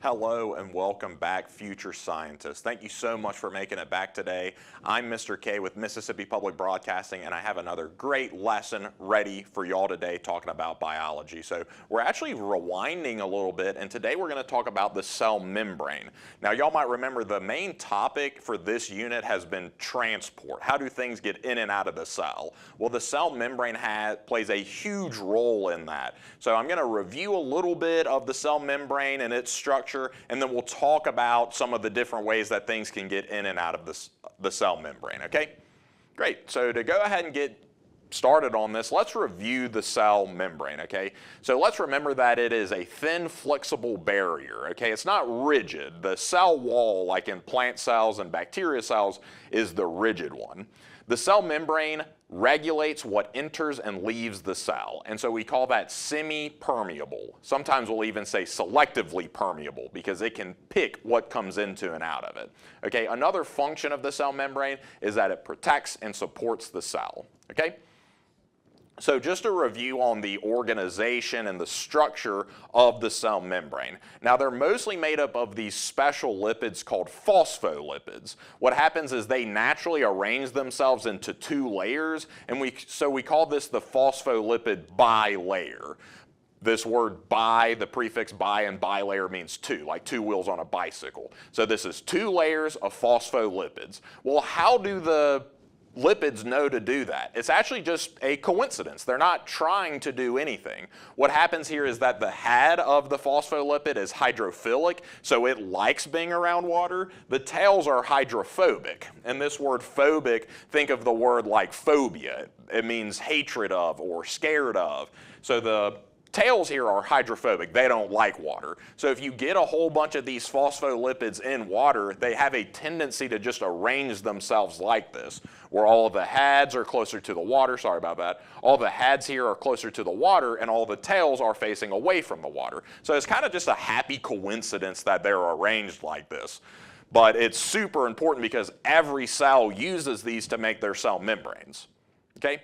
Hello and welcome back, future scientists. Thank you so much for making it back today. I'm Mr. K with Mississippi Public Broadcasting, and I have another great lesson ready for y'all today talking about biology. So we're actually rewinding a little bit, and today we're going to talk about the cell membrane. Now y'all might remember the main topic for this unit has been transport. How do things get in and out of the cell? Well, the cell membrane plays a huge role in that. So I'm going to review a little bit of the cell membrane and its structure, and then we'll talk about some of the different ways that things can get in and out of the cell membrane, okay? Great, so to go ahead and get started on this, let's review the cell membrane, okay? So let's remember that it is a thin, flexible barrier, okay? It's not rigid. The cell wall, like in plant cells and bacteria cells, is the rigid one. The cell membrane regulates what enters and leaves the cell, and so we call that semi-permeable. Sometimes we'll even say selectively permeable because it can pick what comes into and out of it. Okay, another function of the cell membrane is that it protects and supports the cell. Okay? So just a review on the organization and the structure of the cell membrane. Now they're mostly made up of these special lipids called phospholipids. What happens is they naturally arrange themselves into two layers, and so we call this the phospholipid bilayer. This word bi, the prefix bi and bilayer means two, like two wheels on a bicycle. So this is two layers of phospholipids. Well, how do the lipids know to do that? It's actually just a coincidence. They're not trying to do anything. What happens here is that the head of the phospholipid is hydrophilic, so it likes being around water. The tails are hydrophobic, and this word phobic, think of the word like phobia. It means hatred of or scared of. So the tails here are hydrophobic. They don't like water. So if you get a whole bunch of these phospholipids in water, they have a tendency to just arrange themselves like this, where all of the heads are closer to the water. Sorry about that. All the heads here are closer to the water, and all the tails are facing away from the water. So it's kind of just a happy coincidence that they're arranged like this. But it's super important because every cell uses these to make their cell membranes. Okay?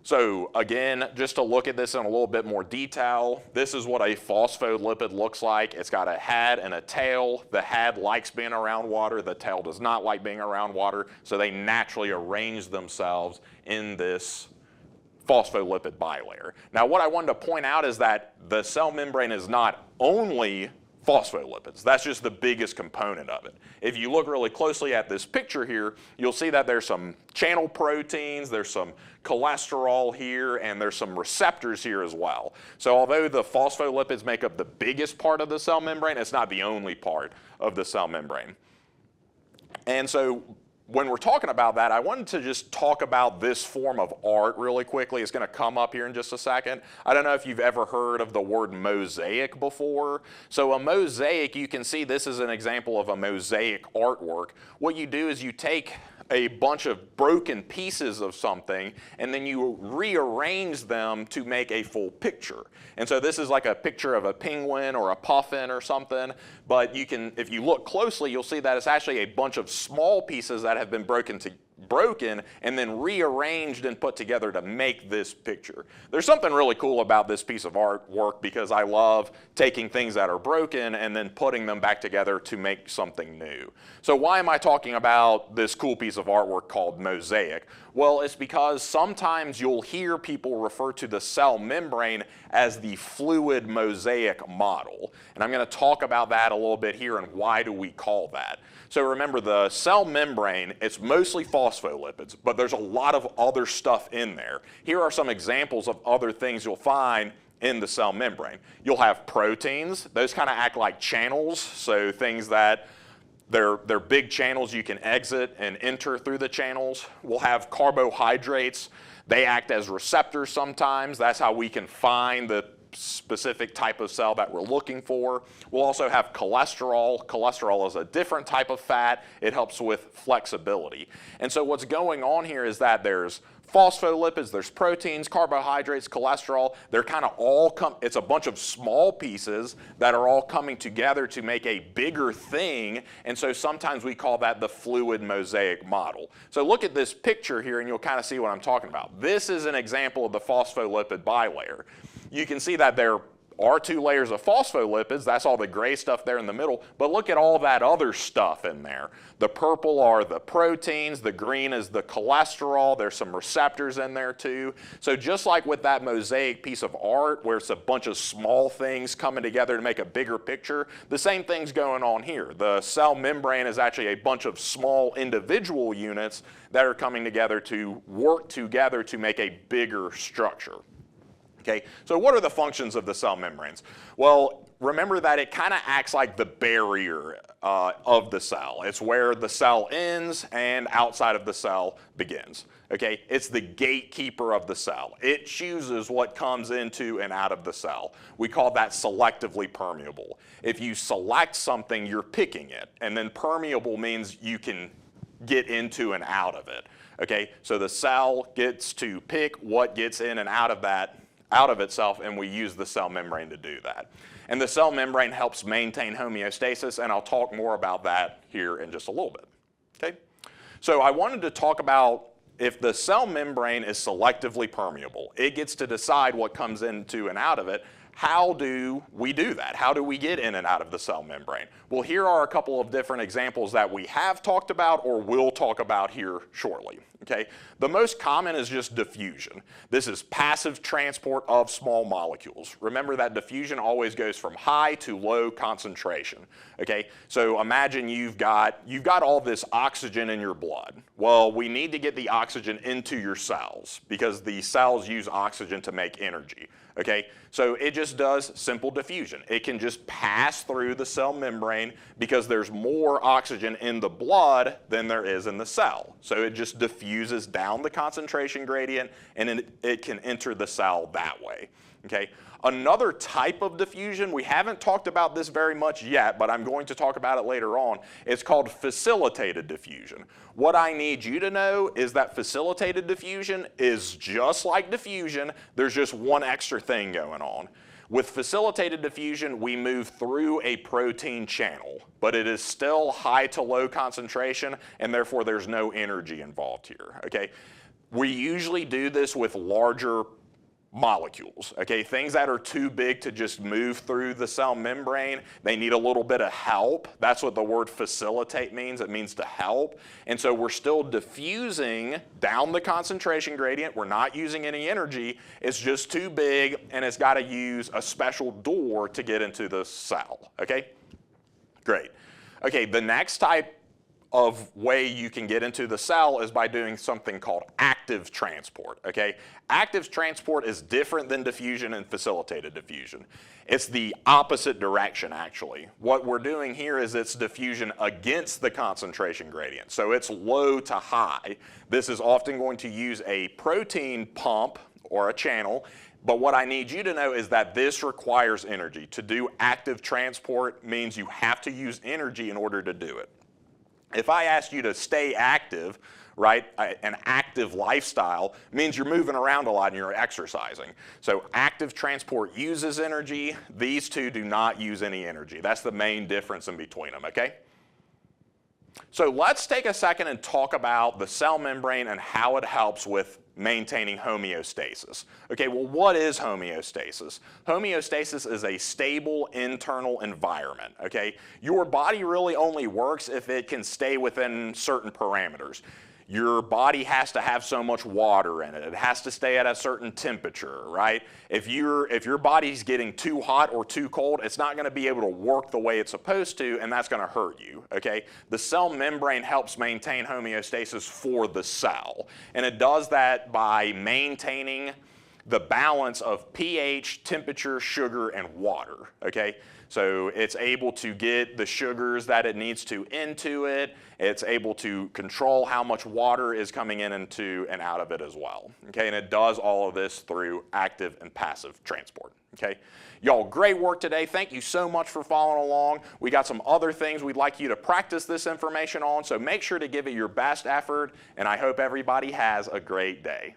So again, just to look at this in a little bit more detail, this is what a phospholipid looks like. It's got a head and a tail. The head likes being around water. The tail does not like being around water, so they naturally arrange themselves in this phospholipid bilayer. Now what I wanted to point out is that the cell membrane is not only phospholipids. That's just the biggest component of it. If you look really closely at this picture here, you'll see that there's some channel proteins, there's some cholesterol here, and there's some receptors here as well. So although the phospholipids make up the biggest part of the cell membrane, it's not the only part of the cell membrane. And so when we're talking about that, I wanted to just talk about this form of art really quickly. It's going to come up here in just a second. I don't know if you've ever heard of the word mosaic before. So a mosaic, you can see this is an example of a mosaic artwork. What you do is you take a bunch of broken pieces of something, and then you rearrange them to make a full picture. And so this is like a picture of a penguin or a puffin or something, but you can, if you look closely, you'll see that it's actually a bunch of small pieces that have been broken and then rearranged and put together to make this picture. There's something really cool about this piece of artwork because I love taking things that are broken and then putting them back together to make something new. So why am I talking about this cool piece of artwork called mosaic? Well, it's because sometimes you'll hear people refer to the cell membrane as the fluid mosaic model. And I'm going to talk about that a little bit here and why do we call that. So remember, the cell membrane, it's mostly phospholipids, but there's a lot of other stuff in there. Here are some examples of other things you'll find in the cell membrane. You'll have proteins. Those kind of act like channels, so things that they're big channels you can exit and enter through the channels. We'll have carbohydrates. They act as receptors sometimes. That's how we can find the specific type of cell that we're looking for. We'll also have cholesterol. Cholesterol is a different type of fat. It helps with flexibility. And so what's going on here is that there's phospholipids, there's proteins, carbohydrates, cholesterol. They're kind of all it's a bunch of small pieces that are all coming together to make a bigger thing, and so sometimes we call that the fluid mosaic model. So look at this picture here and you'll kind of see what I'm talking about. This is an example of the phospholipid bilayer. You can see that they're are 2 layers of phospholipids. That's all the gray stuff there in the middle. But look at all that other stuff in there. The purple are the proteins. The green is the cholesterol. There's some receptors in there too. So just like with that mosaic piece of art where it's a bunch of small things coming together to make a bigger picture, the same thing's going on here. The cell membrane is actually a bunch of small individual units that are coming together to work together to make a bigger structure. Okay, so what are the functions of the cell membranes? Well, remember that it kind of acts like the barrier of the cell. It's where the cell ends and outside of the cell begins. Okay, it's the gatekeeper of the cell. It chooses what comes into and out of the cell. We call that selectively permeable. If you select something, you're picking it, and then permeable means you can get into and out of it. Okay, so the cell gets to pick what gets in and out of itself, and we use the cell membrane to do that. And the cell membrane helps maintain homeostasis, and I'll talk more about that here in just a little bit. Okay? So I wanted to talk about if the cell membrane is selectively permeable, it gets to decide what comes into and out of it. How do we do that? How do we get in and out of the cell membrane? Well, here are a couple of different examples that we have talked about or will talk about here shortly. Okay? The most common is just diffusion. This is passive transport of small molecules. Remember that diffusion always goes from high to low concentration. Okay? So imagine you've got all this oxygen in your blood. Well, we need to get the oxygen into your cells because the cells use oxygen to make energy. Okay, so it just does simple diffusion. It can just pass through the cell membrane because there's more oxygen in the blood than there is in the cell. So it just diffuses down the concentration gradient and it can enter the cell that way. Okay, another type of diffusion, we haven't talked about this very much yet, but I'm going to talk about it later on. It's called facilitated diffusion. What I need you to know is that facilitated diffusion is just like diffusion, there's just one extra thing going on. With facilitated diffusion, we move through a protein channel, but it is still high to low concentration, and therefore there's no energy involved here. Okay? We usually do this with larger molecules, okay? Things that are too big to just move through the cell membrane, they need a little bit of help. That's what the word facilitate means. It means to help. And so we're still diffusing down the concentration gradient. We're not using any energy. It's just too big, and it's got to use a special door to get into the cell, okay? Great. Okay, the next type of way you can get into the cell is by doing something called active transport, okay? Active transport is different than diffusion and facilitated diffusion. It's the opposite direction, actually. What we're doing here is it's diffusion against the concentration gradient. So it's low to high. This is often going to use a protein pump or a channel, but what I need you to know is that this requires energy. To do active transport means you have to use energy in order to do it. If I asked you to stay active, right, an active lifestyle means you're moving around a lot and you're exercising. So active transport uses energy. These two do not use any energy. That's the main difference in between them, okay? So let's take a second and talk about the cell membrane and how it helps with maintaining homeostasis. Okay, well, what is homeostasis? Homeostasis is a stable internal environment, okay? Your body really only works if it can stay within certain parameters. Your body has to have so much water in it. It has to stay at a certain temperature, right? If your body's getting too hot or too cold, it's not going to be able to work the way it's supposed to, and that's going to hurt you, okay? The cell membrane helps maintain homeostasis for the cell, and it does that by maintaining the balance of pH, temperature, sugar, and water, okay? So it's able to get the sugars that it needs to into it. It's able to control how much water is coming in into and out of it as well. Okay, and it does all of this through active and passive transport. Okay, y'all, great work today. Thank you so much for following along. We got some other things we'd like you to practice this information on, so make sure to give it your best effort, and I hope everybody has a great day.